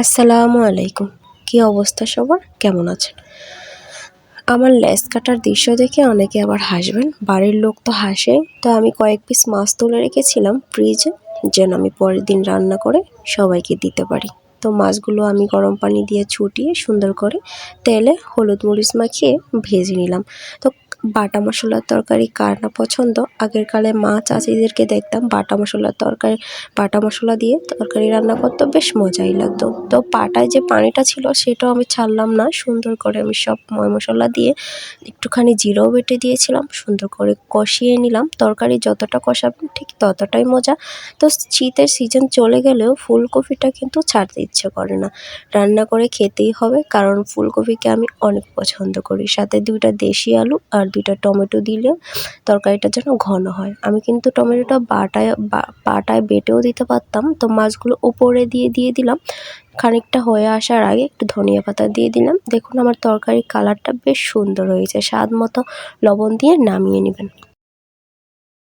আসসালামু আলাইকুম। কি অবস্থা সবার? কেমন আছেন? আমার লেজ কাটার দৃশ্য দেখে অনেকে আবার হাসবেন। বাড়ির লোক তো হাসেই। তো আমি কয়েক পিস মাছ তুলে রেখেছিলাম ফ্রিজে, যেন আমি পরের দিন রান্না করে সবাইকে দিতে পারি। তো মাছগুলো আমি গরম পানি দিয়ে ছুটিয়ে সুন্দর করে তেলে হলুদ মরিচ মাখিয়ে ভেজে নিলাম। তো বাটা মশলার তরকারি কার না পছন্দ? আগের কালে মা চাচিদেরকে দেখতাম বাটা মশলা দিয়ে তরকারি রান্না করতো, বেশ মজাই লাগতো। তো পাটায় যে পানিটা ছিল সেটাও আমি ছাড়লাম না, সুন্দর করে আমি সব ময় মশলা দিয়ে একটুখানি জিরাও বেটে দিয়েছিলাম, সুন্দর করে কষিয়ে নিলাম। তরকারি যতটা কষাবেন ঠিক ততটাই মজা। তো শীতের সিজন চলে গেলেও ফুলকপিটা কিন্তু ছাড়তে ইচ্ছে করে না, রান্না করে খেতেই হবে, কারণ ফুলকপিকে আমি অনেক পছন্দ করি। সাথে 2টা দেশি আলু আর 2টা টমেটো দিলে তরকারিটা যেন ঘন হয়। আমি কিন্তু টমেটোটা বাটায় বেটেও দিতে পারতাম। তো মাছগুলো উপরে দিয়ে দিলাম। খানিকটা হয়ে আসার আগে একটু ধনিয়া পাতা দিয়ে দিলাম। দেখুন আমার তরকারির কালারটা বেশ সুন্দর হয়েছে। স্বাদ মতো লবণ দিয়ে নামিয়ে নেবেন।